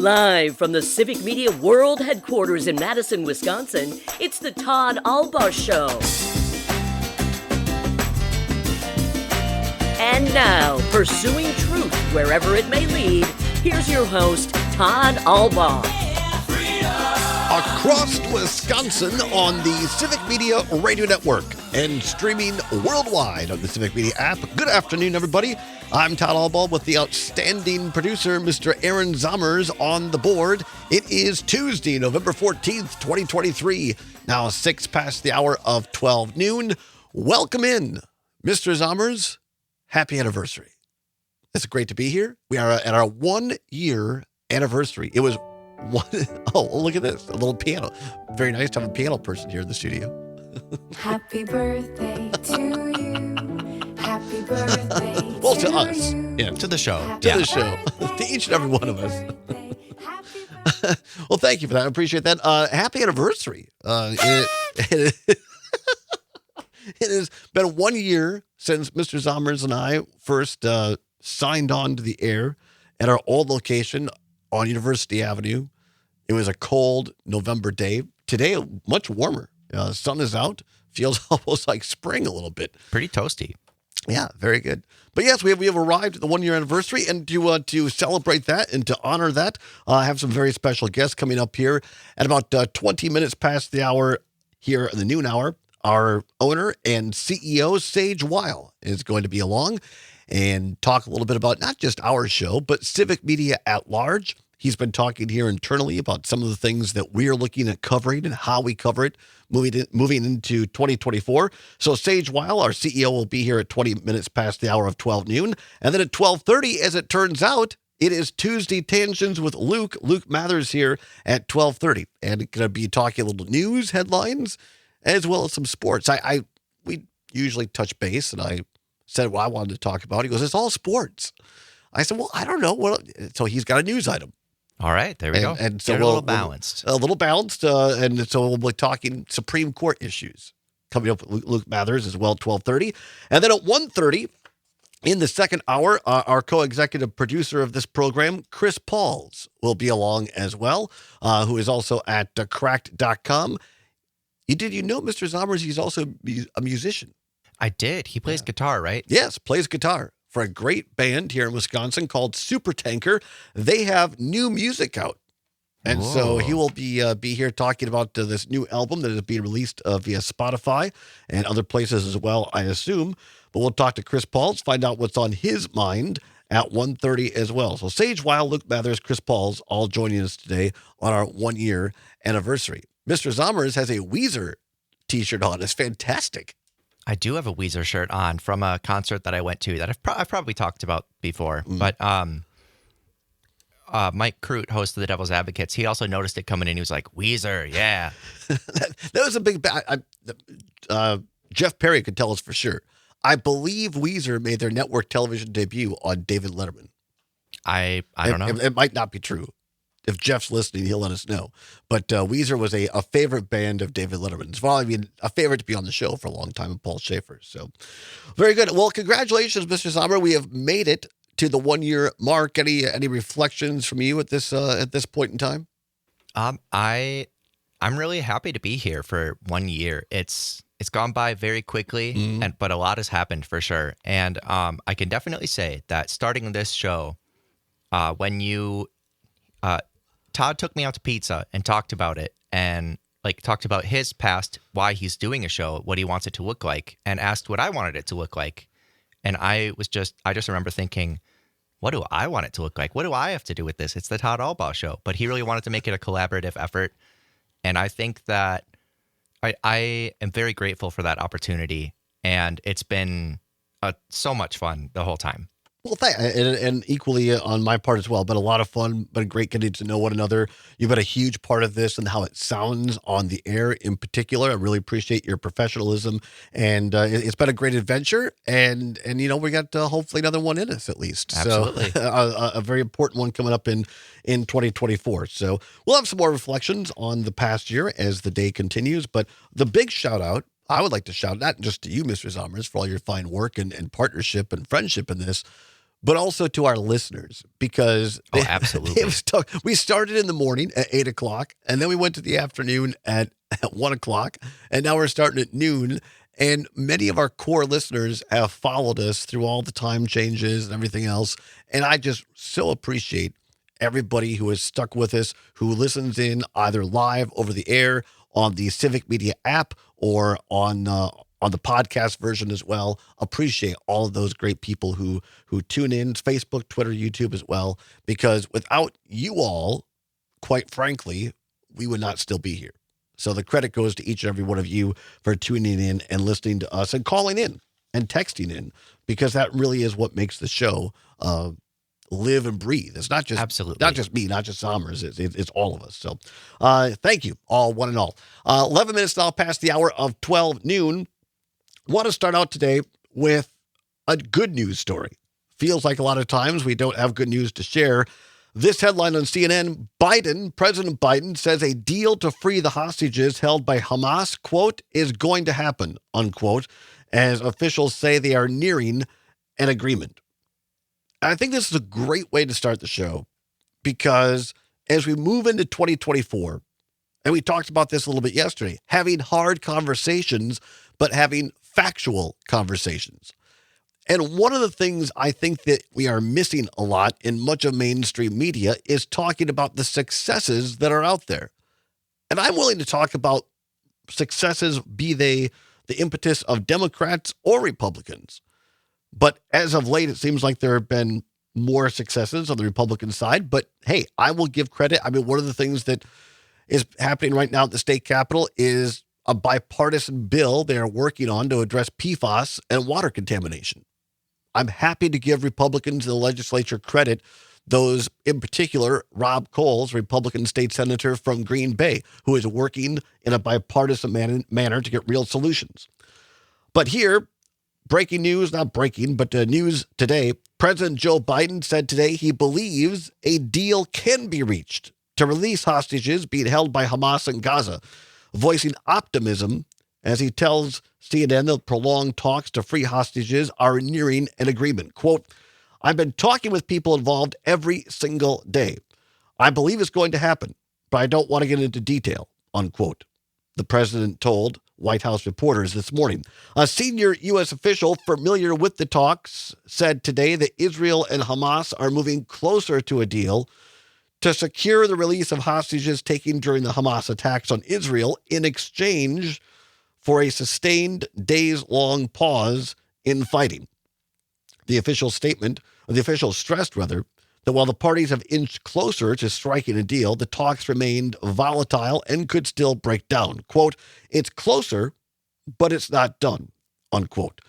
Live from the Civic Media World Headquarters in Madison, Wisconsin, it's the Todd Allbaugh Show. And now, pursuing truth wherever it may lead, here's your host, Todd Allbaugh. Across Wisconsin on the Civic Media Radio Network and streaming worldwide on the Civic Media app. Good afternoon, everybody. I'm Todd Allbaugh with the outstanding producer, Mr. Aaron Zommers, on the board. It is Tuesday, November 14th, 2023. Now 6 past the hour of 12 noon. Welcome in, Mr. Zommers. Happy anniversary. It's great to be here. We are at our 1 year anniversary. It was one. Oh, look at this. A little piano. Very nice to have a piano person here in the studio. Happy birthday to you. Happy birthday well, to us. Yeah, to the show. The show. To each and every one of us. Well, thank you for that. I appreciate that. Happy anniversary. It has been 1 year since Mr. Zommers and I first signed on to the air at our old location on University Avenue. It was a cold November day. Today, much warmer. The sun is out. Feels almost like spring a little bit. Pretty toasty. Yeah, very good. But yes, we have arrived at the 1 year anniversary, and to celebrate that and to honor that, I have some very special guests coming up here at about 20 minutes past the hour here in the noon hour. Our owner and CEO, Sage Weil, is going to be along and talk a little bit about not just our show, but Civic Media at large. He's been talking here internally about some of the things that we're looking at covering and how we cover it moving into 2024. So Sage Weil, our CEO, will be here at 20 minutes past the hour of 12 noon. And then at 12:30, as it turns out, it is Tuesday Tangents with Luke Mathers here at 12:30. And going to be talking a little news headlines as well as some sports. We usually touch base, and I said what I wanted to talk about. He goes, it's all sports. I said, well, I don't know. So he's got a news item. All right, there we go. And so a little balanced. A little balanced. And so we'll be talking Supreme Court issues coming up with Luke Mathers as well at 12:30. And then at 1:30, in the second hour, our co-executive producer of this program, Chris Pauls, will be along as well, who is also at cracked.com. Did you know, Mr. Zommers, he's also a musician? I did. He plays guitar, right? Yes, plays guitar for a great band here in Wisconsin called Supertanker. They have new music out. And so he will be here talking about this new album that is being released via Spotify and other places as well, I assume. But we'll talk to Chris Pauls, find out what's on his mind at 1:30 as well. So Sage Weil, Luke Mathers, Chris Pauls, all joining us today on our 1 year anniversary. Mr. Zommers has a Weezer t-shirt on. It's fantastic. I do have a Weezer shirt on from a concert that I went to that I've probably talked about before. But Mike Crute, host of the Devil's Advocates, he also noticed it coming in. He was like, Weezer, yeah. that was a big... Jeff Perry could tell us for sure. I believe Weezer made their network television debut on David Letterman. I don't know. It might not be true. If Jeff's listening, he'll let us know. But Weezer was a favorite band of David Letterman's. Well, I mean, a favorite to be on the show for a long time, and Paul Schaefer. So, very good. Well, congratulations, Mr. Sommer. We have made it to the 1 year mark. Any reflections from you at this point in time? I'm really happy to be here for 1 year. It's gone by very quickly, but a lot has happened for sure. And I can definitely say that starting this show, when you Todd took me out to pizza and talked about it and talked about his past, why he's doing a show, what he wants it to look like, and asked what I wanted it to look like. And I just remember thinking, what do I want it to look like? What do I have to do with this? It's the Todd Allbaugh Show. But he really wanted to make it a collaborative effort. And I think that I am very grateful for that opportunity. And it's been so much fun the whole time. Well, and equally on my part as well, but a lot of fun, but great getting to know one another. You've been a huge part of this and how it sounds on the air in particular. I really appreciate your professionalism, and it's been a great adventure. And we got hopefully another one in us at least. Absolutely. So a very important one coming up in 2024. So we'll have some more reflections on the past year as the day continues. But the big shout out, I would like to shout not just to you, Mr. Zommers, for all your fine work and partnership and friendship in this, but also to our listeners, because Oh, absolutely. we started in the morning at 8 o'clock, and then we went to the afternoon at 1 o'clock, and now we're starting at noon. And many of our core listeners have followed us through all the time changes and everything else. And I just so appreciate everybody who has stuck with us, who listens in either live over the air on the Civic Media app or on the podcast version as well. Appreciate all of those great people who tune in, Facebook, Twitter, YouTube as well, because without you all, quite frankly, we would not still be here. So the credit goes to each and every one of you for tuning in and listening to us and calling in and texting in, because that really is what makes the show live and breathe. It's not just Absolutely. not just me, not just Somers. It's all of us. So thank you all, one and all. 11 minutes now past the hour of 12 noon. Want to start out today with a good news story. Feels like a lot of times we don't have good news to share. This headline on CNN, President Biden says a deal to free the hostages held by Hamas, quote, is going to happen, unquote, as officials say they are nearing an agreement. I think this is a great way to start the show, because as we move into 2024, and we talked about this a little bit yesterday, having hard conversations, but having factual conversations. And one of the things I think that we are missing a lot in much of mainstream media is talking about the successes that are out there. And I'm willing to talk about successes, be they the impetus of Democrats or Republicans. But as of late, it seems like there have been more successes on the Republican side. But hey, I will give credit. I mean, one of the things that is happening right now at the state capitol is a bipartisan bill they are working on to address PFAS and water contamination. I'm happy to give Republicans in the legislature credit, those in particular, Rob Coles, Republican state senator from Green Bay, who is working in a bipartisan manner to get real solutions. But here, breaking news, not breaking, but news today, President Joe Biden said today he believes a deal can be reached to release hostages being held by Hamas in Gaza, voicing optimism as he tells CNN that prolonged talks to free hostages are nearing an agreement. Quote, I've been talking with people involved every single day. I believe it's going to happen, but I don't want to get into detail, unquote. The president told White House reporters this morning. A senior U.S. official familiar with the talks said today that Israel and Hamas are moving closer to a deal to secure the release of hostages taken during the Hamas attacks on Israel in exchange for a sustained days-long pause in fighting. The official stressed that while the parties have inched closer to striking a deal, the talks remained volatile and could still break down. Quote, it's closer, but it's not done, unquote.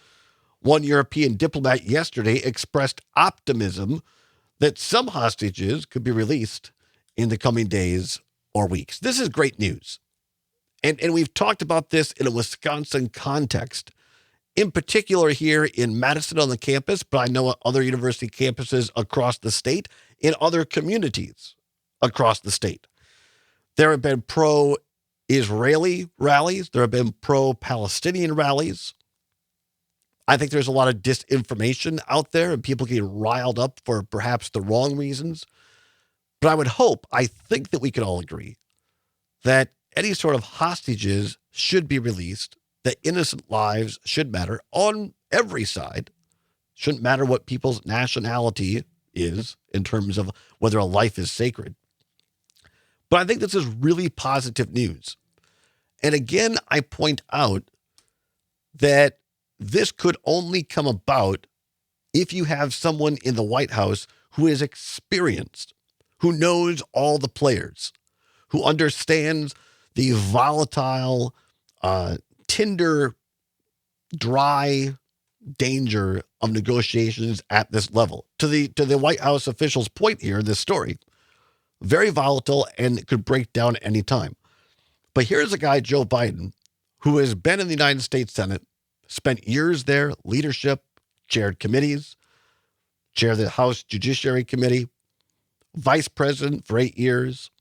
One European diplomat yesterday expressed optimism that some hostages could be released in the coming days or weeks. This is great news. And we've talked about this in a Wisconsin context, in particular here in Madison on the campus, but I know at other university campuses across the state, in other communities across the state. There have been pro-Israeli rallies. There have been pro-Palestinian rallies. I think there's a lot of disinformation out there and people getting riled up for perhaps the wrong reasons. But I think that we can all agree that any sort of hostages should be released, that innocent lives should matter on every side. Shouldn't matter what people's nationality is in terms of whether a life is sacred. But I think this is really positive news. And again, I point out that this could only come about if you have someone in the White House who is experienced, who knows all the players, who understands the volatile, tinder, dry danger of negotiations at this level. To the White House officials' point here in this story, very volatile and it could break down at any time. But here's a guy, Joe Biden, who has been in the United States Senate, spent years there, leadership, chaired committees, chaired the House Judiciary Committee, vice president for 8 years,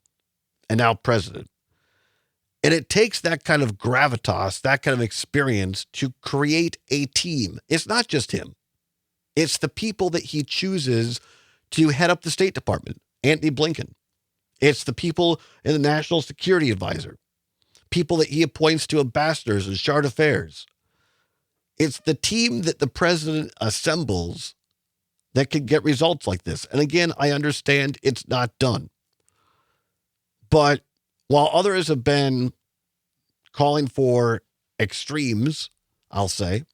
and now president. And it takes that kind of gravitas, that kind of experience to create a team. It's not just him. It's the people that he chooses to head up the State Department, Antony Blinken. It's the people in the National Security Advisor, people that he appoints to ambassadors and chart affairs. It's the team that the president assembles that can get results like this. And again, I understand it's not done. But while others have been calling for extremes, I'll say,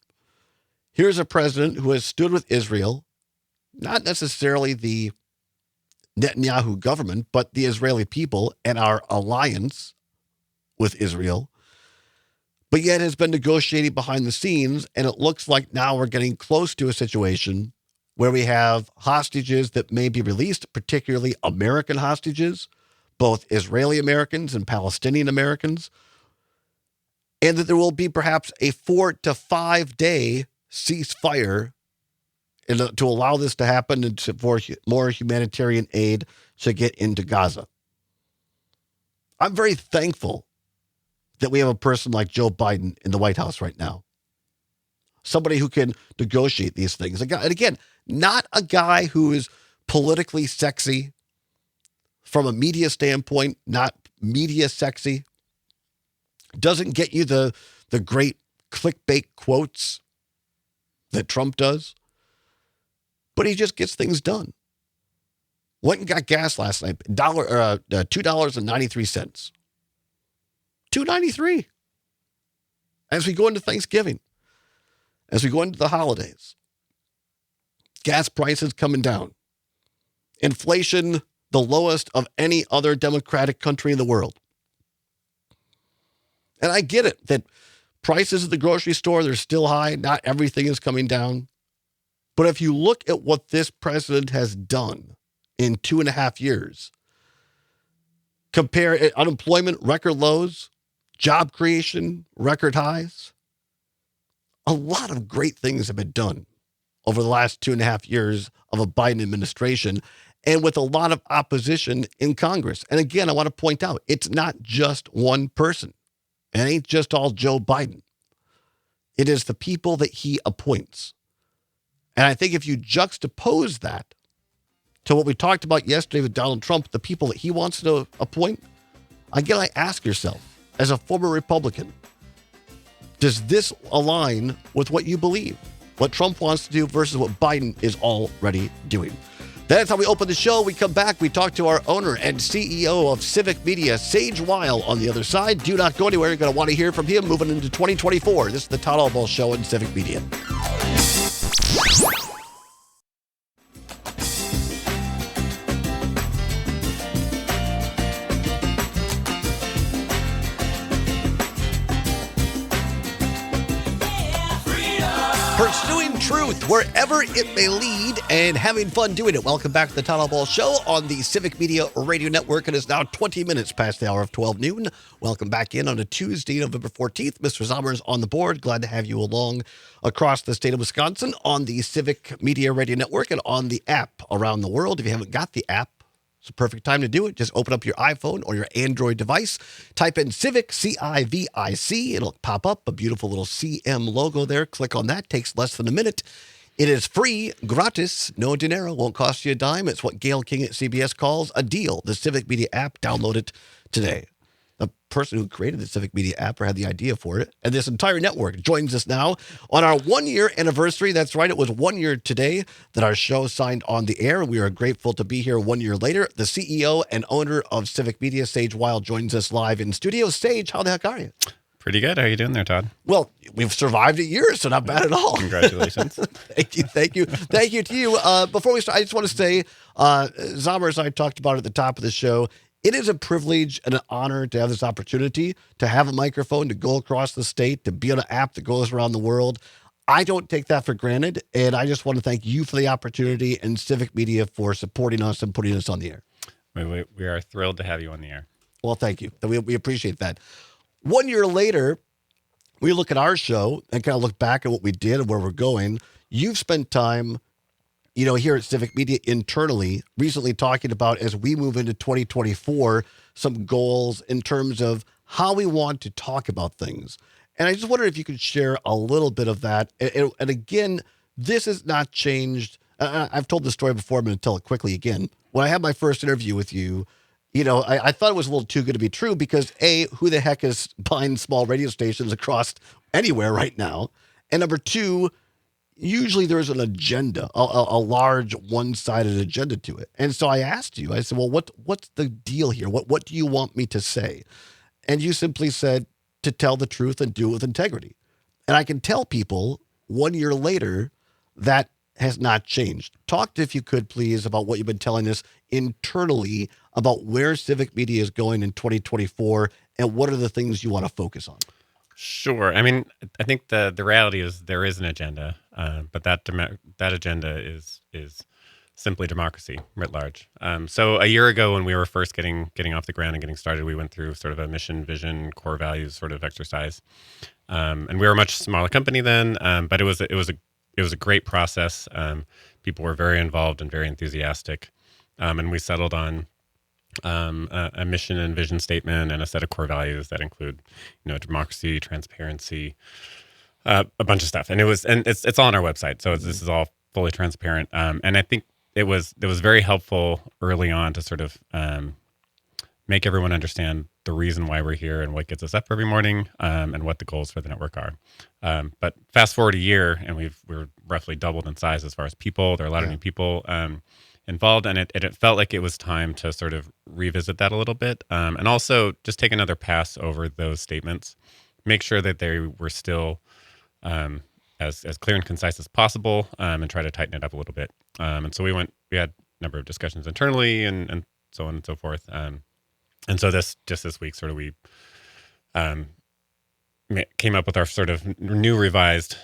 here's a president who has stood with Israel, not necessarily the Netanyahu government, but the Israeli people and our alliance with Israel, but yet has been negotiating behind the scenes. And it looks like now we're getting close to a situation where we have hostages that may be released, particularly American hostages, both Israeli Americans and Palestinian Americans, and that there will be perhaps a 4 to 5 day ceasefire to allow this to happen and for more humanitarian aid to get into Gaza. I'm very thankful that we have a person like Joe Biden in the White House right now. Somebody who can negotiate these things. And again, not a guy who is politically sexy from a media standpoint, not media sexy. Doesn't get you the great clickbait quotes that Trump does. But he just gets things done. Went and got gas last night, $2.93. $2.93. As we go into Thanksgiving, as we go into the holidays, gas prices coming down, inflation the lowest of any other democratic country in the world. And I get it that prices at the grocery store, they're still high. Not everything is coming down. But if you look at what this president has done in 2.5 years, compare unemployment record lows, job creation record highs, a lot of great things have been done over the last 2.5 years of a Biden administration, and with a lot of opposition in Congress. And again, I want to point out, it's not just one person. It ain't just all Joe Biden. It is the people that he appoints. And I think if you juxtapose that to what we talked about yesterday with Donald Trump, the people that he wants to appoint, again, I ask yourself, as a former Republican, does this align with what you believe? What Trump wants to do versus what Biden is already doing? That's how we open the show. We come back. We talk to our owner and CEO of Civic Media, Sage Weil, on the other side. Do not go anywhere. You're going to want to hear from him moving into 2024. This is the Todd Allbaugh Show on Civic Media. Pursuing truth wherever it may lead and having fun doing it. Welcome back to the Todd Allbaugh Show on the Civic Media Radio Network. It is now 20 minutes past the hour of 12 noon. Welcome back in on a Tuesday, November 14th. Mr. Zommers on the board. Glad to have you along across the state of Wisconsin on the Civic Media Radio Network and on the app around the world. If you haven't got the app, it's a perfect time to do it. Just open up your iPhone or your Android device. Type in Civic, C-I-V-I-C. It'll pop up a beautiful little CM logo there. Click on that. Takes less than a minute. It is free, gratis, no dinero. Won't cost you a dime. It's what Gail King at CBS calls a deal. The Civic Media app. Download it today. The person who created the Civic Media app or had the idea for it, and this entire network joins us now on our 1-year anniversary. That's right. It was 1 year today that our show signed on the air. We are grateful to be here 1 year later. The CEO and owner of Civic Media, Sage Weil, joins us live in studio. Sage, how the heck are you? Pretty good. How are you doing there, Todd? Well, we've survived a year, so not bad at all. Congratulations. Thank you. Thank you to you. Before we start, I just want to say, Zommers and I talked about it at the top of the show. It is a privilege and an honor to have this opportunity to have a microphone, to go across the state, to be on an app that goes around the world. I don't take that for granted, and I just want to thank you for the opportunity and Civic Media for supporting us and putting us on the air. We are thrilled to have you on the air. Well, thank you. We appreciate that. 1 year later, we look at our show and kind of look back at what we did and where we're going. You've spent time, here at Civic Media internally, recently talking about, as we move into 2024, some goals in terms of how we want to talk about things. And I just wondered if you could share a little bit of that. And again, this has not changed. I've told this story before. I'm going to tell it quickly again. When I had my first interview with you, I thought it was a little too good to be true because A, who the heck is buying small radio stations across anywhere right now? And number two, usually there's an agenda, a large one-sided agenda to it. And so I asked you, I said, well, what's the deal here? What do you want me to say? And you simply said to tell the truth and do it with integrity. And I can tell people 1 year later that has not changed. Talk, if you could, please, about what you've been telling us internally about where Civic Media is going in 2024 and what are the things you want to focus on. Sure. I mean, I think the reality is there is an agenda, but that agenda is simply democracy writ large. So a year ago, when we were first getting off the ground and getting started, we went through sort of a mission, vision, core values sort of exercise, and we were a much smaller company then, but it was a great process. People were very involved and very enthusiastic, and we settled on a mission and vision statement and a set of core values that include, democracy, transparency, a bunch of stuff. And it's all on our website, so this is all fully transparent. And I think it was very helpful early on to sort of make everyone understand the reason why we're here and what gets us up every morning, and what the goals for the network are. But fast forward a year, and we're roughly doubled in size as far as people. There are a lot of new people involved, and it felt like it was time to sort of revisit that a little bit, and also just take another pass over those statements, make sure that they were still as clear and concise as possible, and try to tighten it up a little bit. And so we had a number of discussions internally and so on and so forth. And so this week, sort of we came up with our sort of new revised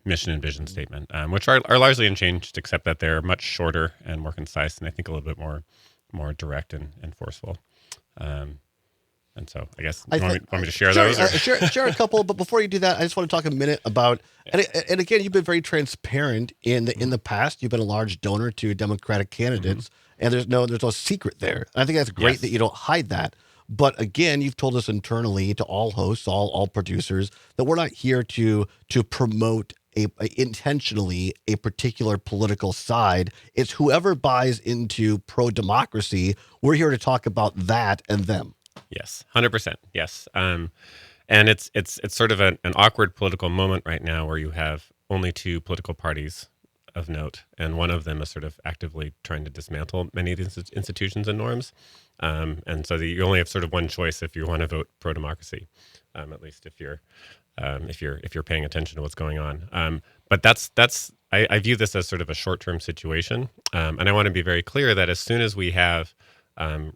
mission and vision statement, which are largely unchanged, except that they're much shorter and more concise, and I think a little bit more direct and forceful. And so I guess you want me to share those? Share a couple, but before you do that, I just want to talk a minute about, and again, you've been very transparent in the past. You've been a large donor to Democratic candidates, and there's no secret there. And I think that's great that you don't hide that. But again, you've told us internally to all hosts, all producers, that we're not here to promote intentionally a particular political side. It's whoever buys into pro-democracy. We're here to talk about that and them. Yes, 100%. Yes. And it's sort of an awkward political moment right now where you have only two political parties of note, and one of them is sort of actively trying to dismantle many of these institutions and norms. And so you only have sort of one choice if you want to vote pro-democracy, at least if you're paying attention to what's going on. But I view this as sort of a short-term situation, and I want to be very clear that as soon as we have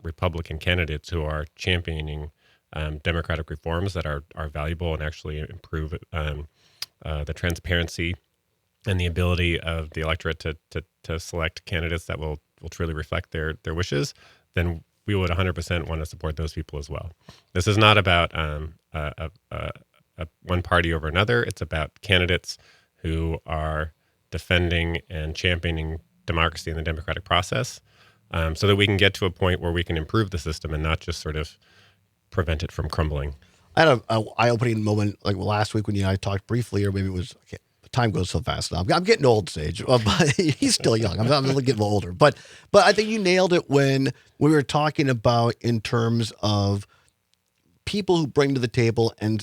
Republican candidates who are championing democratic reforms that are valuable and actually improve the transparency and the ability of the electorate to select candidates that will truly reflect their wishes, then we would 100% want to support those people as well. This is not about one party over another. It's about candidates who are defending and championing democracy and the democratic process, so that we can get to a point where we can improve the system and not just sort of prevent it from crumbling. I had an eye-opening moment like last week when you and I talked briefly, or maybe it was, time goes so fast now. I'm getting old, Sage, but he's still young. I'm getting older. But I think you nailed it when we were talking about in terms of people who bring to the table, and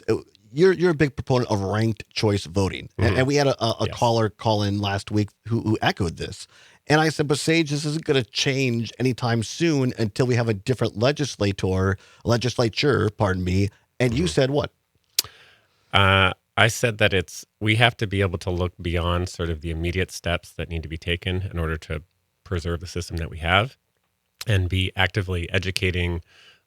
you're a big proponent of ranked choice voting. And we had a caller call in last week who echoed this. And I said, but Sage, this isn't going to change anytime soon until we have a different legislature, And you said what? I said that we have to be able to look beyond sort of the immediate steps that need to be taken in order to preserve the system that we have, and be actively educating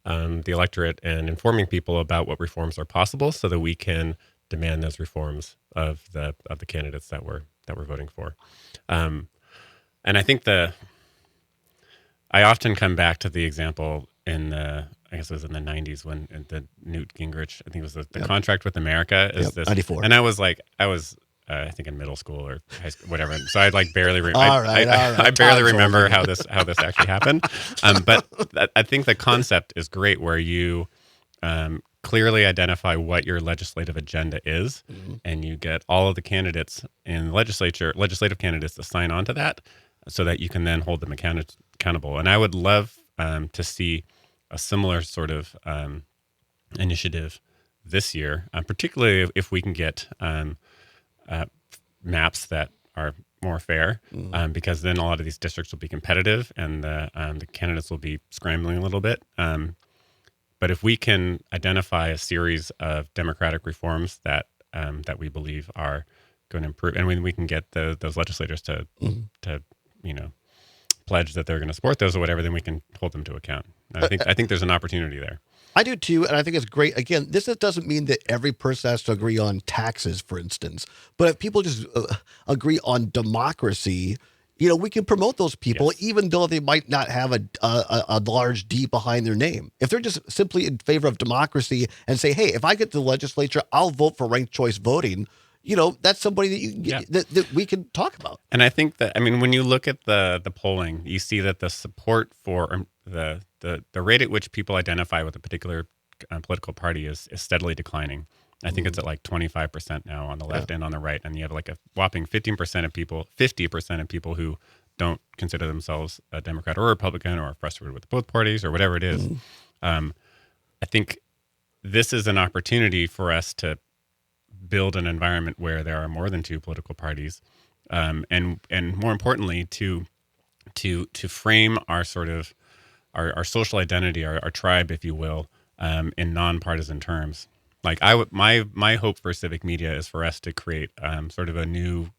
the electorate and informing people about what reforms are possible, so that we can demand those reforms of the candidates that we're voting for. And I think I often come back to the example I guess it was in the 90s when the Newt Gingrich, I think it was the contract with America is this. 94. And I was I think in middle school or high school, whatever. So I like barely I barely remember how this actually happened. But I think the concept is great, where you clearly identify what your legislative agenda is, and you get all of the candidates in the legislative candidates to sign on to that, so that you can then hold them accountable. And I would love to see a similar sort of initiative this year, particularly if we can get maps that are more fair, because then a lot of these districts will be competitive, and the candidates will be scrambling a little bit. But if we can identify a series of democratic reforms that we believe are going to improve, and when we can get those legislators to pledge that they're going to support those or whatever, then we can hold them to account. And I think there's an opportunity there. I do too, and I think it's great. Again, this doesn't mean that every person has to agree on taxes, for instance. But if people just agree on democracy, we can promote those people, even though they might not have a large D behind their name. If they're just simply in favor of democracy and say, hey, if I get to the legislature, I'll vote for ranked choice voting. That's somebody that you can get, that we can talk about. And I think that, when you look at the polling, you see that the support for the rate at which people identify with a particular political party is steadily declining. I think it's at like 25% now on the left and on the right. And you have like a whopping 50% of people who don't consider themselves a Democrat or a Republican or are frustrated with both parties or whatever it is. I think this is an opportunity for us to build an environment where there are more than two political parties, and more importantly, to frame our sort of our social identity, our tribe, if you will, in nonpartisan terms. Like my hope for Civic Media is for us to create sort of a new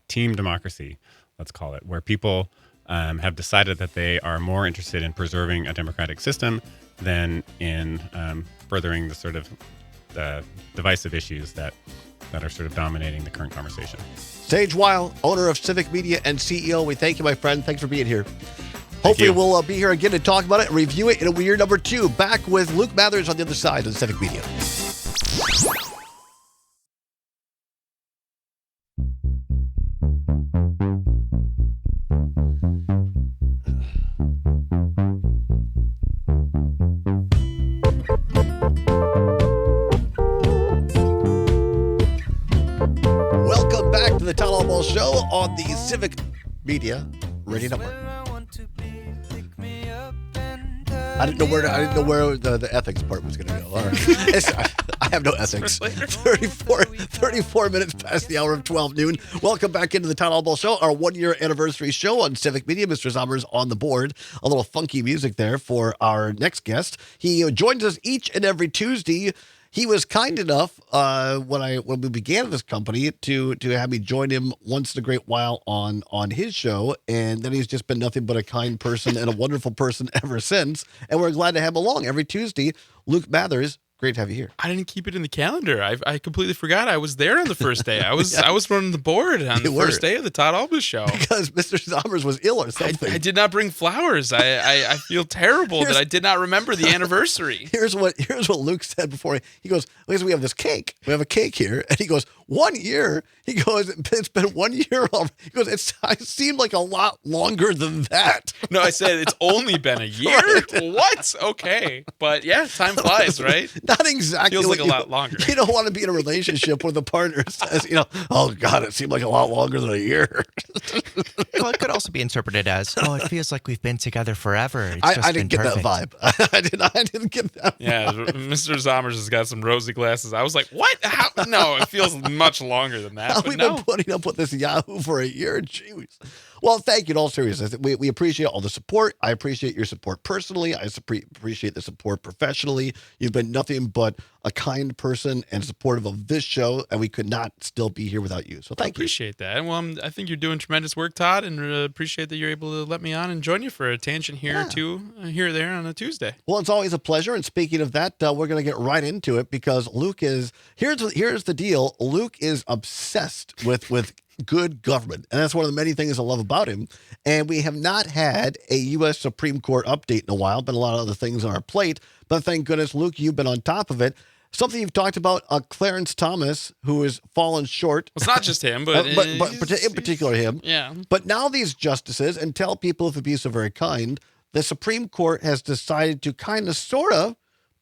team democracy, let's call it, where people have decided that they are more interested in preserving a democratic system than in furthering the sort of divisive issues that are sort of dominating the current conversation. Sage Weil, owner of Civic Media and CEO, we thank you, my friend. Thanks for being here. Hopefully we'll be here again to talk about it and review it in year number 2. Back with Luke Mathers on the other side of Civic Media. Welcome back to the Todd Allbaugh Show on the Civic Media Radio Network. I didn't know where the ethics part was going to go. All right. I have no ethics. 34 minutes past the hour of 12 noon. Welcome back into the Todd Allbaugh Show, our 1-year anniversary show on Civic Media. Mr. Sommer's on the board. A little funky music there for our next guest. He joins us each and every Tuesday. He was kind enough when we began this company to have me join him once in a great while on his show, and then he's just been nothing but a kind person and a wonderful person ever since. And we're glad to have him along every Tuesday. Luke Mathers, great to have you here. I didn't keep it in the calendar. I completely forgot I was there on the first day. I was running the board on the first day of the Todd Allbaugh Show because Mr. Sommers was ill or something. I did not bring flowers. I feel terrible that I did not remember the anniversary. Here's what Luke said before he goes. We have this cake. We have a cake here, and he goes 1 year. He goes, it's been 1 year already. He goes, it seemed like a lot longer than that. No, I said it's only been a year. Right. What? Okay, but yeah, time flies, right? Not exactly. Feels like a lot longer. You don't want to be in a relationship where the partner says, oh God, it seemed like a lot longer than a year. Well, it could also be interpreted as, it feels like we've been together forever. I didn't get that vibe. I didn't get that. Yeah, Mr. Zommers has got some rosy glasses. I was like, what? How? No, it feels much longer than that. We've been putting up with this Yahoo for a year. Jeez. Well, thank you in all seriousness. We appreciate all the support. I appreciate your support personally. I appreciate the support professionally. You've been nothing but a kind person and supportive of this show, and we could not still be here without you. So thank you. I appreciate that. Well, I think you're doing tremendous work, Todd, and appreciate that you're able to let me on and join you for a tangent here or there on a Tuesday. Well, it's always a pleasure. And speaking of that, we're going to get right into it because Luke is here's the deal. Luke is obsessed with good government, and that's one of the many things I love about him. And we have not had a U.S. Supreme Court update in a while, been a lot of other things on our plate, but thank goodness, Luke, you've been on top of it. Something you've talked about, Clarence Thomas, who has fallen short. It's not just him, but in particular him. Yeah. But now these justices, and tell people if it be so very kind, the Supreme Court has decided to kind of sort of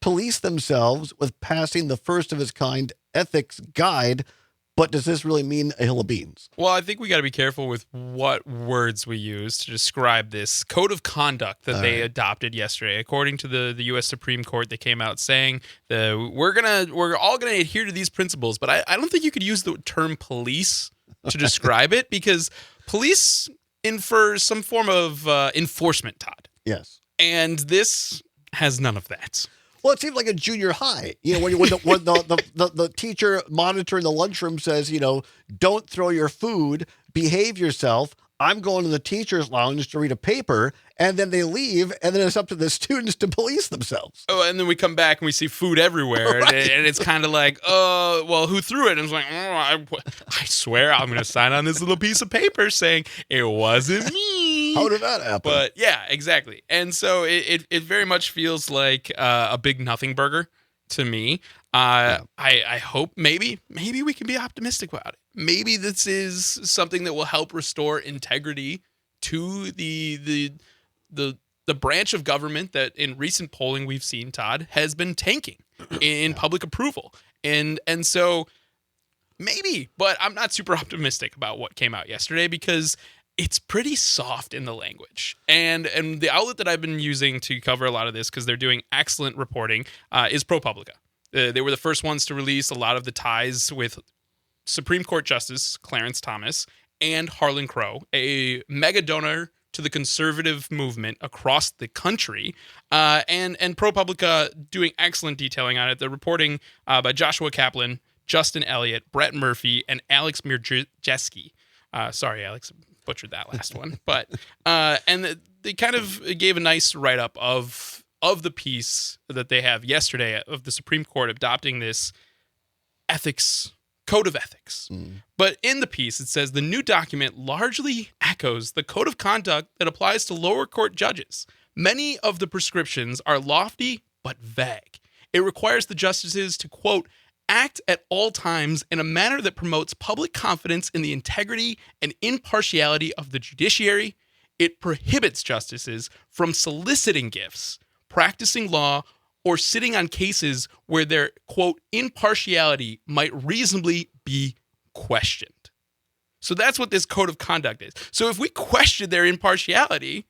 police themselves with passing the first of its kind ethics guide. But does this really mean a hill of beans? Well, I think we got to be careful with what words we use to describe this code of conduct that they adopted yesterday. According to the U.S. Supreme Court, they came out saying that we're all gonna adhere to these principles. But I don't think you could use the term police to describe it, because police infers some form of enforcement, Todd. Yes. And this has none of that. Well, it seems like a junior high. You know, when the teacher monitoring the lunchroom says, you know, don't throw your food, behave yourself. I'm going to the teacher's lounge to read a paper, and then they leave, and then it's up to the students to police themselves. Oh, and then we come back and we see food everywhere, Right. and it's kind of like, well, who threw it? And it's like, I swear I'm going to sign on this little piece of paper saying it wasn't me. How did that happen? But yeah, exactly. And so it very much feels like a big nothing burger to me. I hope maybe we can be optimistic about it. Maybe this is something that will help restore integrity to the branch of government that in recent polling we've seen, Todd, has been tanking in public approval. And so maybe, but I'm not super optimistic about what came out yesterday, because it's pretty soft in the language. And the outlet that I've been using to cover a lot of this, because they're doing excellent reporting, is ProPublica. They were the first ones to release a lot of the ties with Supreme Court Justice Clarence Thomas and Harlan Crow, a mega donor to the conservative movement across the country, and ProPublica doing excellent detailing on it. The reporting by Joshua Kaplan, Justin Elliott, Brett Murphy, and Alex Mirjeski. Sorry, Alex, butchered that last one. But and they kind of gave a nice write-up of the piece that they have yesterday of the Supreme Court adopting this code of ethics. But in the piece, it says the new document largely echoes the code of conduct that applies to lower court judges. Many of the prescriptions are lofty but vague. It requires the justices to, quote, act at all times in a manner that promotes public confidence in the integrity and impartiality of the judiciary. It prohibits justices from soliciting gifts, practicing law, or sitting on cases where their, quote, impartiality might reasonably be questioned. So that's what this code of conduct is. So if we question their impartiality,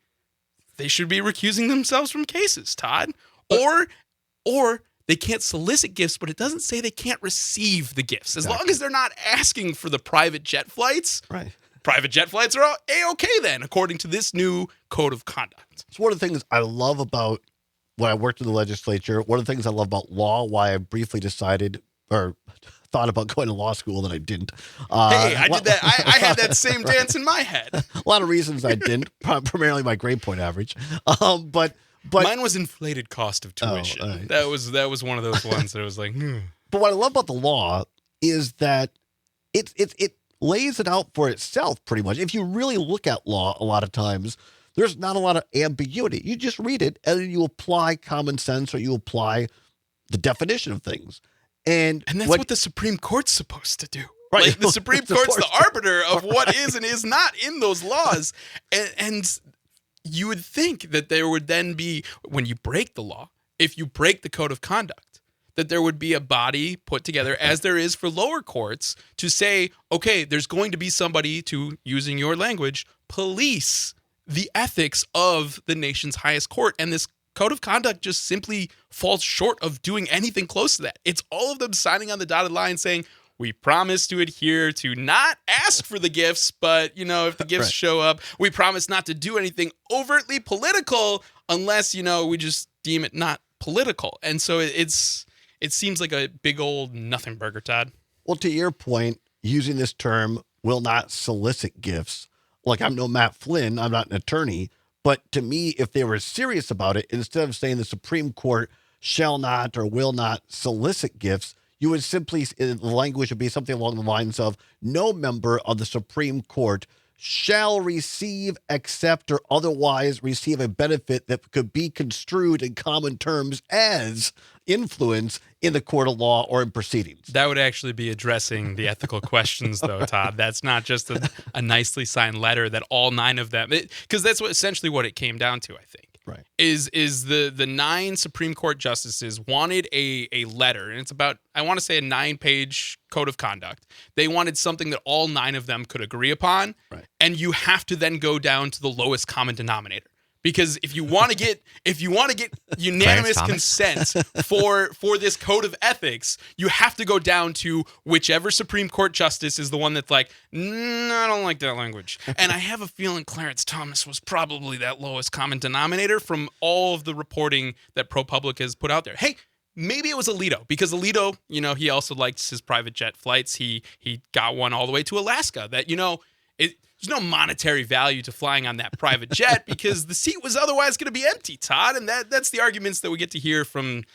they should be recusing themselves from cases, Todd. Or they can't solicit gifts, but it doesn't say they can't receive the gifts. As long as they're not asking for the private jet flights, right. Private jet flights are A-okay then, according to this new code of conduct. It's one of the things I love about when I worked in the legislature. One of the things I love about law, why I briefly decided or thought about going to law school that I didn't. Hey, I did that. I had that same dance in my head. A lot of reasons I didn't, primarily my grade point average. But mine was inflated cost of tuition. Oh, right. That was one of those ones that I was like, But what I love about the law is that it lays it out for itself pretty much. If you really look at law, a lot of times there's not a lot of ambiguity. You just read it and then you apply common sense, or you apply the definition of things. And that's what the Supreme Court's supposed to do. Right. Like the Supreme Court's the arbiter of what is and is not in those laws. And you would think that there would then be, when you break the law, if you break the code of conduct, that there would be a body put together, as there is for lower courts, to say, okay, there's going to be somebody to, using your language, police the ethics of the nation's highest court. And this code of conduct just simply falls short of doing anything close to that. It's all of them signing on the dotted line saying, we promise to adhere to not ask for the gifts, but, if the gifts show up, we promise not to do anything overtly political unless, we just deem it not political. And so it seems like a big old nothing burger, Todd. Well, to your point, using this term will not solicit gifts. Like, I'm no Matt Flynn, I'm not an attorney, but to me, if they were serious about it, instead of saying the Supreme Court shall not or will not solicit gifts, you would simply, the language would be something along the lines of, no member of the Supreme Court shall receive, accept, or otherwise receive a benefit that could be construed in common terms as influence in the court of law or in proceedings. That would actually be addressing the ethical questions, though, Todd. That's not just a nicely signed letter that all 9 of them, because that's essentially what it came down to, I think. Right. Is the 9 Supreme Court justices wanted a letter, and it's about, I want to say, a 9-page code of conduct. They wanted something that all 9 of them could agree upon, Right. and you have to then go down to the lowest common denominator. Because if you want to get unanimous consent for this code of ethics, you have to go down to whichever Supreme Court justice is the one that's like, I don't like that language. And I have a feeling Clarence Thomas was probably that lowest common denominator from all of the reporting that ProPublica has put out there. Hey, maybe it was Alito, because Alito, he also likes his private jet flights. He got one all the way to Alaska that, there's no monetary value to flying on that private jet because the seat was otherwise going to be empty, Todd. And that's the arguments that we get to hear from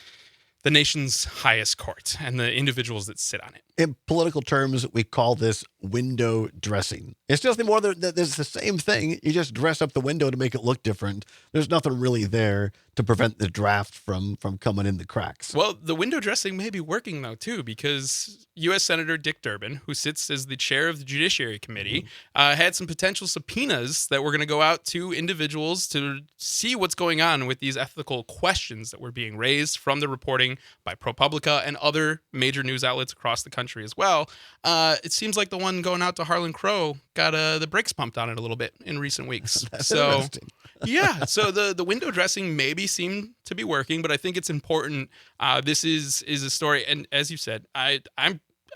the nation's highest court and the individuals that sit on it. In political terms, we call this window dressing. It's nothing more than there's the same thing. You just dress up the window to make it look different. There's nothing really there to prevent the draft from coming in the cracks. Well, the window dressing may be working, though, too, because U.S. Senator Dick Durbin, who sits as the chair of the Judiciary Committee, had some potential subpoenas that were going to go out to individuals to see what's going on with these ethical questions that were being raised from the reporting by ProPublica and other major news outlets across the country as well. It seems like the one going out to Harlan Crow got the brakes pumped on it a little bit in recent weeks. So, yeah, so the window dressing maybe seemed to be working, but I think it's important. This is a story, and as you said, I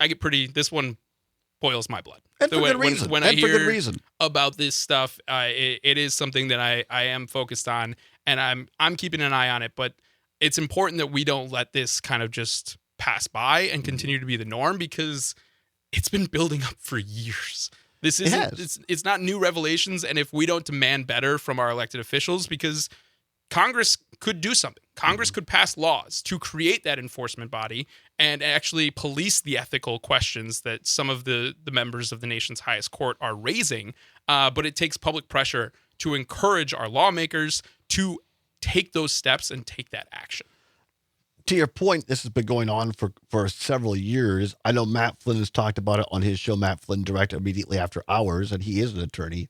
get pretty. This one boils my blood. And for good reason. When I hear about this stuff, it is something that I am focused on, and I'm keeping an eye on it. But it's important that we don't let this kind of just pass by and continue to be the norm, because it's been building up for years. This isn't it's not new revelations, and if we don't demand better from our elected officials, because Congress could do something. Congress could pass laws to create that enforcement body and actually police the ethical questions that some of the members of the nation's highest court are raising. But it takes public pressure to encourage our lawmakers to take those steps and take that action. To your point, this has been going on for several years. I know Matt Flynn has talked about it on his show, Matt Flynn Direct, immediately after hours, and he is an attorney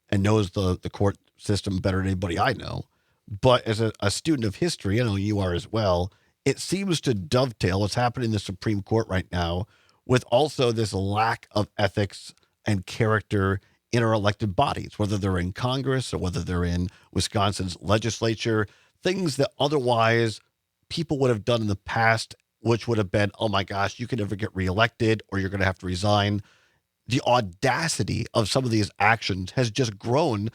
and knows the court system better than anybody I know. But as a student of history, I know you are as well, it seems to dovetail what's happening in the Supreme Court right now with also this lack of ethics and character in our elected bodies, whether they're in Congress or whether they're in Wisconsin's legislature, things that otherwise people would have done in the past, which would have been, oh my gosh, you can never get reelected or you're going to have to resign. The audacity of some of these actions has just grown.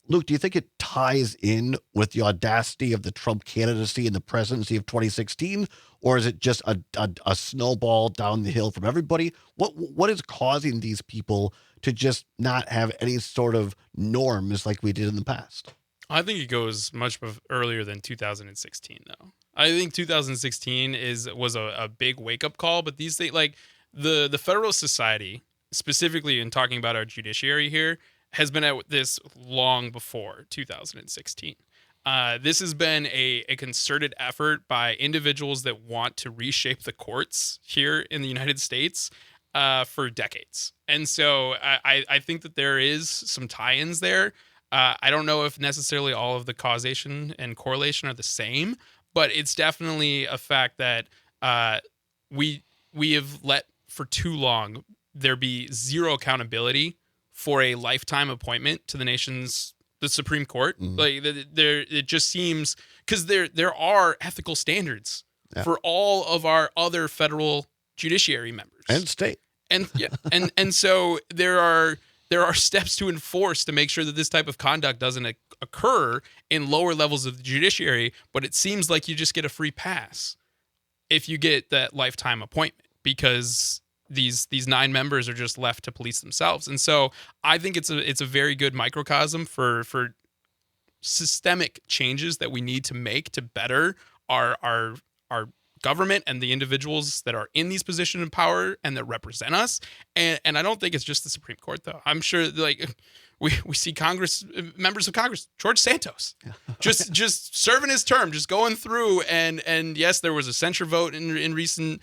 Luke, do you think it ties in with the audacity of the Trump candidacy and the presidency of 2016? Or is it just a snowball down the hill from everybody? What is causing these people to just not have any sort of norms like we did in the past? I think it goes much earlier than 2016, though. I think 2016 was a big wake-up call, but these things, like the Federalist Society, specifically in talking about our judiciary here, has been at this long before 2016. This has been a concerted effort by individuals that want to reshape the courts here in the United States for decades. And so I think that there is some tie-ins there. I don't know if necessarily all of the causation and correlation are the same, but it's definitely a fact that we have let for too long there be zero accountability for a lifetime appointment to the Supreme Court. Like it just seems, because there are ethical standards for all of our other federal judiciary members and state, and so there are steps to enforce to make sure that this type of conduct doesn't occur in lower levels of the judiciary. But it seems like you just get a free pass if you get that lifetime appointment, because these 9 members are just left to police themselves. And so I think it's a very good microcosm for systemic changes that we need to make to better our government and the individuals that are in these positions of power and that represent us. And I don't think it's just the Supreme Court, though. I'm sure we see members of Congress, George Santos, just serving his term, just going through. And yes, there was a censure vote in recent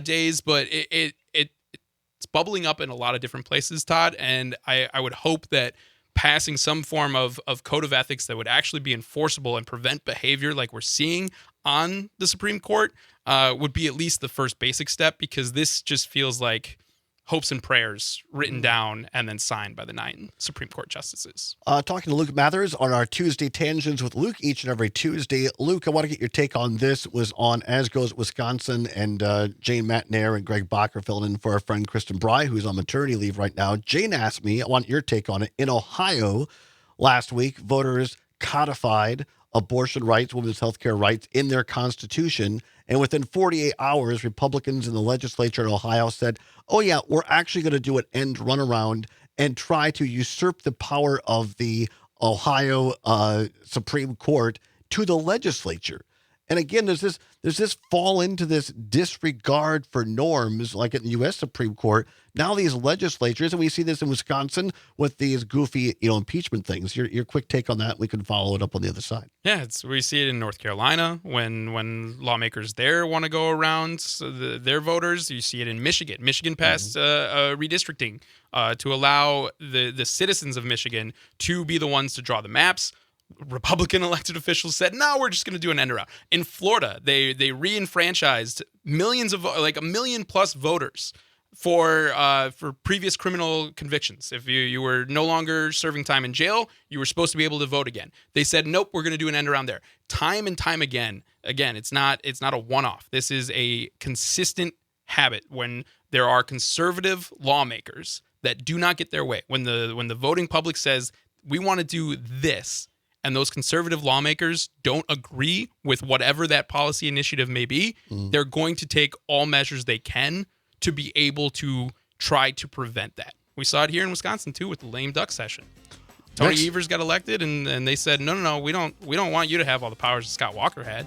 days, but it's bubbling up in a lot of different places, Todd. And I would hope that passing some form of code of ethics that would actually be enforceable and prevent behavior like we're seeing on the Supreme Court would be at least the first basic step, because this just feels like hopes and prayers written down and then signed by the 9 Supreme Court justices. Talking to Luke Mathers on our Tuesday Tangents with Luke each and every Tuesday. Luke, I want to get your take on this. It was on As Goes Wisconsin, and Jane Matnair and Greg Bacher filling in for our friend Kristen Bry, who's on maternity leave right now. Jane asked me, I want your take on it. In Ohio last week, voters codified abortion rights, women's health care rights in their constitution. And within 48 hours, Republicans in the legislature in Ohio said, oh, yeah, we're actually going to do an end runaround and try to usurp the power of the Ohio Supreme Court to the legislature. And again, does this fall into this disregard for norms like in the U.S. Supreme Court? Now these legislatures, and we see this in Wisconsin with these goofy, impeachment things. Your quick take on that. We can follow it up on the other side. Yeah, we see it in North Carolina when lawmakers there want to go around their voters. You see it in Michigan. Michigan passed redistricting to allow the citizens of Michigan to be the ones to draw the maps. Republican elected officials said, no, we're just going to do an end around. In Florida, they re-enfranchised millions of, like 1 million plus voters for previous criminal convictions. If you were no longer serving time in jail, you were supposed to be able to vote again. They said, nope, we're going to do an end around there. Time and time again, it's not a one-off. This is a consistent habit when there are conservative lawmakers that do not get their way. When the voting public says, we want to do this, and those conservative lawmakers don't agree with whatever that policy initiative may be, they're going to take all measures they can to be able to try to prevent that. We saw it here in Wisconsin, too, with the lame duck session. Tony Evers got elected, and they said, no, we don't want you to have all the powers that Scott Walker had.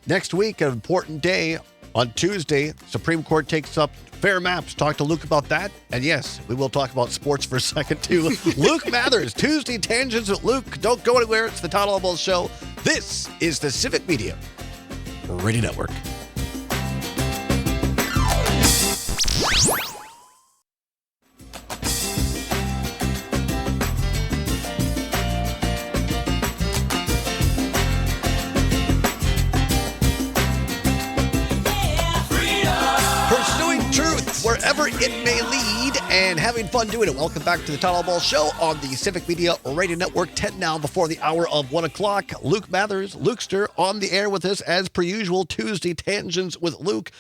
Next week, an important day. On Tuesday, Supreme Court takes up fair maps. Talk to Luke about that. And yes, we will talk about sports for a second, too. Luke Mathers, Tuesday Tangents with Luke. Don't go anywhere. It's the Todd Allbaugh Show. This is the Civic Media Radio Network. Wherever it may lead, and having fun doing it. Welcome back to the Todd Allbaugh Show on the Civic Media Radio Network, 10 now before the hour of 1 o'clock. Luke Mathers, Lukester, on the air with us as per usual, Tuesday Tangents with Luke.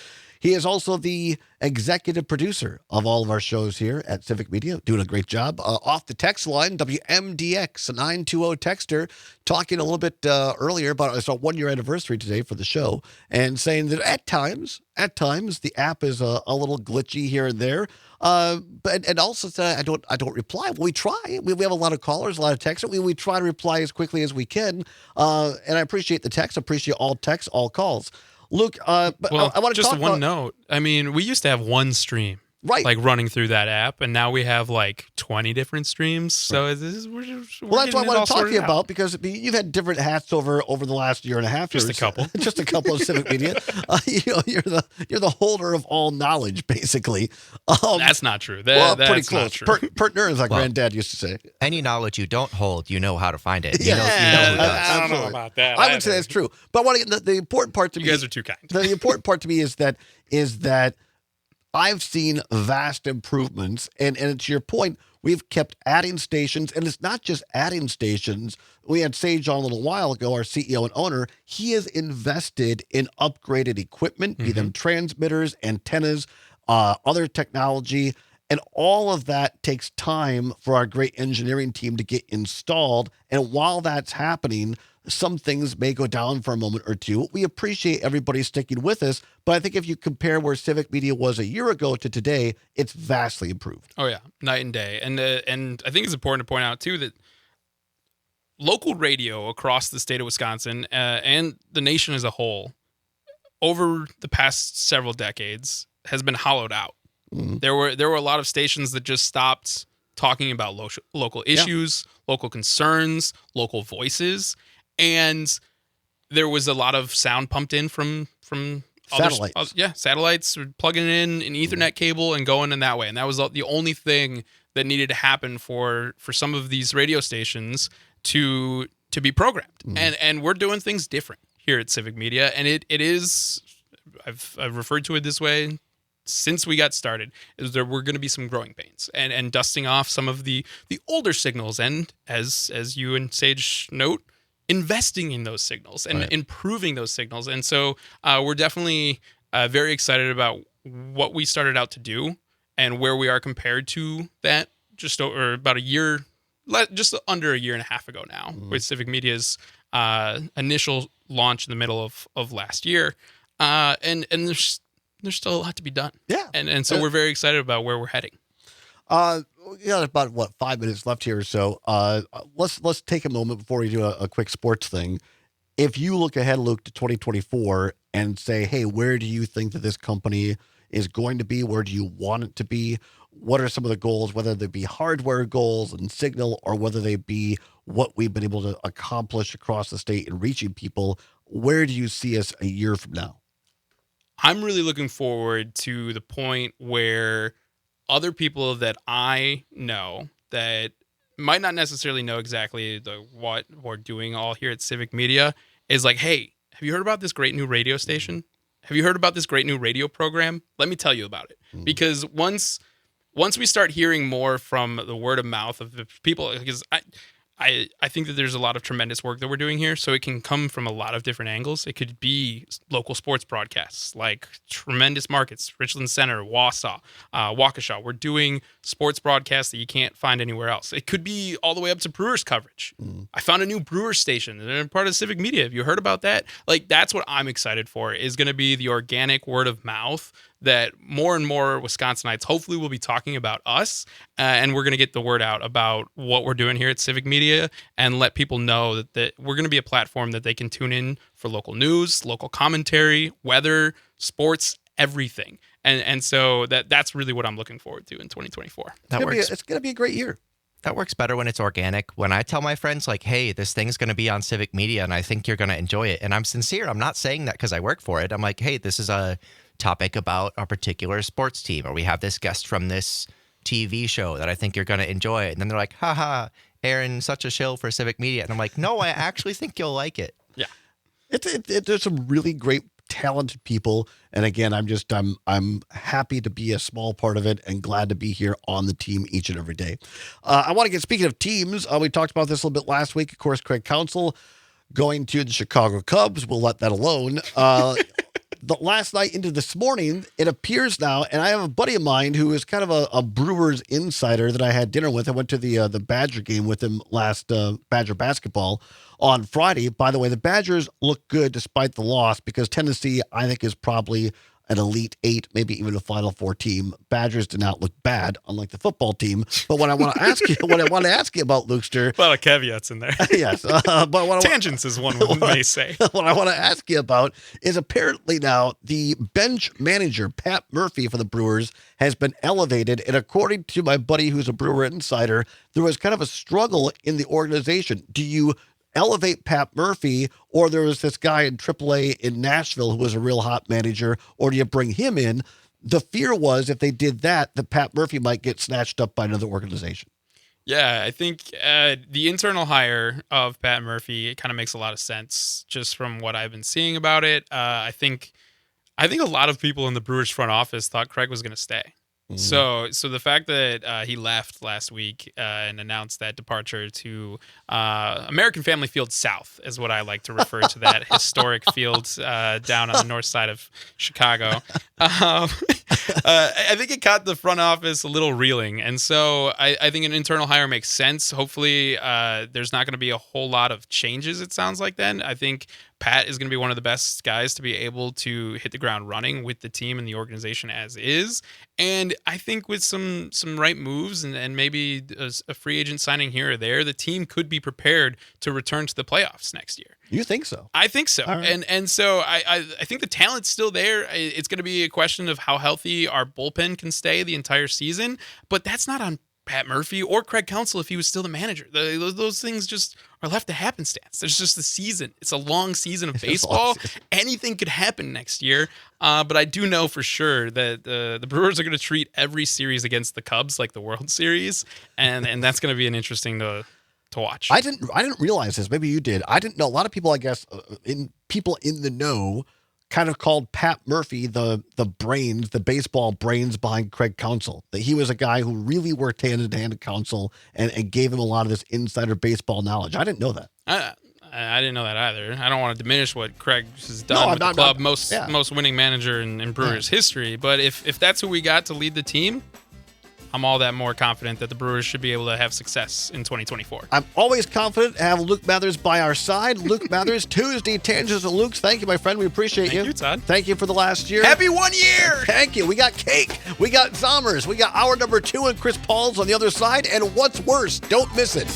He is also the executive producer of all of our shows here at Civic Media, doing a great job. Off the text line, WMDX 920 texter, talking a little bit earlier about it's our 1-year anniversary today for the show, and saying that at times the app is a little glitchy here and there. But also I don't reply. We try. We have a lot of callers, a lot of texts. We try to reply as quickly as we can. And I appreciate the text. I appreciate all texts, all calls. Luke, but I want to just talk one about, note. I mean, we used to have one stream, right, like running through that app, and now we have like 20 different streams. So we're that's what I want to talk to you about, because you've had different hats over the last year and a half. Just a couple, just a couple of Civic Media. You're the holder of all knowledge, basically. That's not true. That's pretty close. Not true. Pertner, as our granddad used to say. Any knowledge you don't hold, you know how to find it. Yeah, you know who does. I don't know about that. I would say that's true. But I want to get the important part to me. You guys are too kind. The important part to me is that I've seen vast improvements, and to your point, we've kept adding stations, and it's not just adding stations. We had Sage on a little while ago, our CEO and owner. He has invested in upgraded equipment, be them transmitters, antennas, other technology, and all of that takes time for our great engineering team to get installed. And while that's happening, some things may go down for a moment or two. We appreciate everybody sticking with us, but I think if you compare where Civic Media was a year ago to today, it's vastly improved. Oh yeah, night and day. And I think it's important to point out too that local radio across the state of Wisconsin and the nation as a whole, over the past several decades, has been hollowed out. There were a lot of stations that just stopped talking about local issues, local concerns, local voices. And there was a lot of sound pumped in from satellites. Satellites plugging in an Ethernet cable and going in that way. And that was the only thing that needed to happen for some of these radio stations to be programmed. And we're doing things different here at Civic Media, and it is, I've referred to it this way since we got started, is there were going to be some growing pains and dusting off some of the older signals, and as you and Sage note, investing in those signals and improving those signals. And so we're definitely very excited about what we started out to do and where we are compared to that just over about a year, just under a year and a half ago now, with Civic Media's initial launch in the middle of last year. And there's still a lot to be done. Yeah. And so we're very excited about where we're heading. We got about 5 minutes left here, so let's take a moment before we do a quick sports thing. If you look ahead, Luke, to 2024 and say, hey, where do you think that this company is going to be? Where do you want it to be? What are some of the goals, whether they be hardware goals and signal, or whether they be what we've been able to accomplish across the state in reaching people? Where do you see us a year from now? I'm really looking forward to the point where other people that I know that might not necessarily know exactly what we're doing all here at Civic Media is like, hey, have you heard about this great new radio station? Have you heard about this great new radio program? Let me tell you about it. Because once we start hearing more from the word of mouth of the people, because I think that there's a lot of tremendous work that we're doing here, so it can come from a lot of different angles. It could be local sports broadcasts, like tremendous markets, Richland Center, Wausau, Waukesha. We're doing sports broadcasts that you can't find anywhere else. It could be all the way up to Brewers coverage. I found a new Brewers station. They're part of Civic Media. Have you heard about that? Like, that's what I'm excited for, is going to be the organic word of mouth that more and more Wisconsinites hopefully will be talking about us, and we're going to get the word out about what we're doing here at Civic Media and let people know that we're going to be a platform that they can tune in for local news, local commentary, weather, sports, everything. And so that's really what I'm looking forward to in 2024. It's going to be a great year. That works better when it's organic. When I tell my friends, like, hey, this thing's going to be on Civic Media and I think you're going to enjoy it, and I'm sincere, I'm not saying that because I work for it. I'm like, hey, this is a topic about a particular sports team, or we have this guest from this TV show that I think you're going to enjoy. And then they're like, haha, Aaron, such a shill for Civic Media. And I'm like, no, I actually think you'll like it. Yeah. There's some really great, talented people. And again, I'm happy to be a small part of it and glad to be here on the team each and every day. I want to get, speaking of teams, we talked about this a little bit last week. Of course, Craig Counsell going to the Chicago Cubs. We'll let that alone. The last night into this morning, it appears now, and I have a buddy of mine who is kind of a Brewers insider that I had dinner with. I went to the Badger game with him last, Badger basketball on Friday. By the way, the Badgers look good despite the loss, because Tennessee, I think, is probably an Elite Eight, maybe even a Final Four team. Badgers do not look bad, unlike the football team. But what I want to ask you, about, Lukester, A lot of caveats in there. yes, but what Tangents is one may say. What I want to ask you about is, apparently now the bench manager, Pat Murphy, for the Brewers has been elevated. And according to my buddy who's a Brewer insider, there was kind of a struggle in the organization. Do you elevate Pat Murphy, or there was this guy in AAA in Nashville who was a real hot manager, or do you bring him in? The fear was, if they did that Pat Murphy might get snatched up by another organization. Yeah, I think the internal hire of Pat Murphy, it kind of makes a lot of sense just from what I've been seeing about it. I think a lot of people in the Brewers front office thought Craig was going to stay. So the fact that he left last week and announced that departure to American Family Field South is what I like to refer to that historic field down on the north side of Chicago. I think it caught the front office a little reeling. And so I think an internal hire makes sense. Hopefully there's not going to be a whole lot of changes, it sounds like then. I think Pat is going to be one of the best guys to be able to hit the ground running with the team and the organization as is. And I think with some right moves and maybe a free agent signing here or there, the team could be prepared to return to the playoffs next year. You think so? I think so. Right. And so I think the talent's still there. It's going to be a question of how healthy our bullpen can stay the entire season, but that's not on Pat Murphy or Craig Counsell if he was still the manager. Those things just are left to happenstance. There's just the season. It's a long season of baseball. Anything could happen next year. But I do know for sure that the Brewers are going to treat every series against the Cubs like the World Series, and that's going to be an interesting to watch. I didn't realize this. Maybe you did. I didn't know. A lot of people, I guess, people in the know, kind of called Pat Murphy the brains, the baseball brains behind Craig Counsell. That he was a guy who really worked hand in hand with Counsell and gave him a lot of this insider baseball knowledge. I didn't know that. I didn't know that either. I don't want to diminish what Craig has done with the club, most winning manager in Brewers history. But if that's who we got to lead the team, I'm all that more confident that the Brewers should be able to have success in 2024. I'm always confident to have Luke Mathers by our side. Luke Mathers, Tuesday, Tangents and Luke's. Thank you, my friend. We appreciate you. Thank you, Todd. Thank you for the last year. Happy 1 year! Thank you. We got cake. We got Zommers. We got hour number 2 and Chris Paul's on the other side. And what's worse, don't miss it.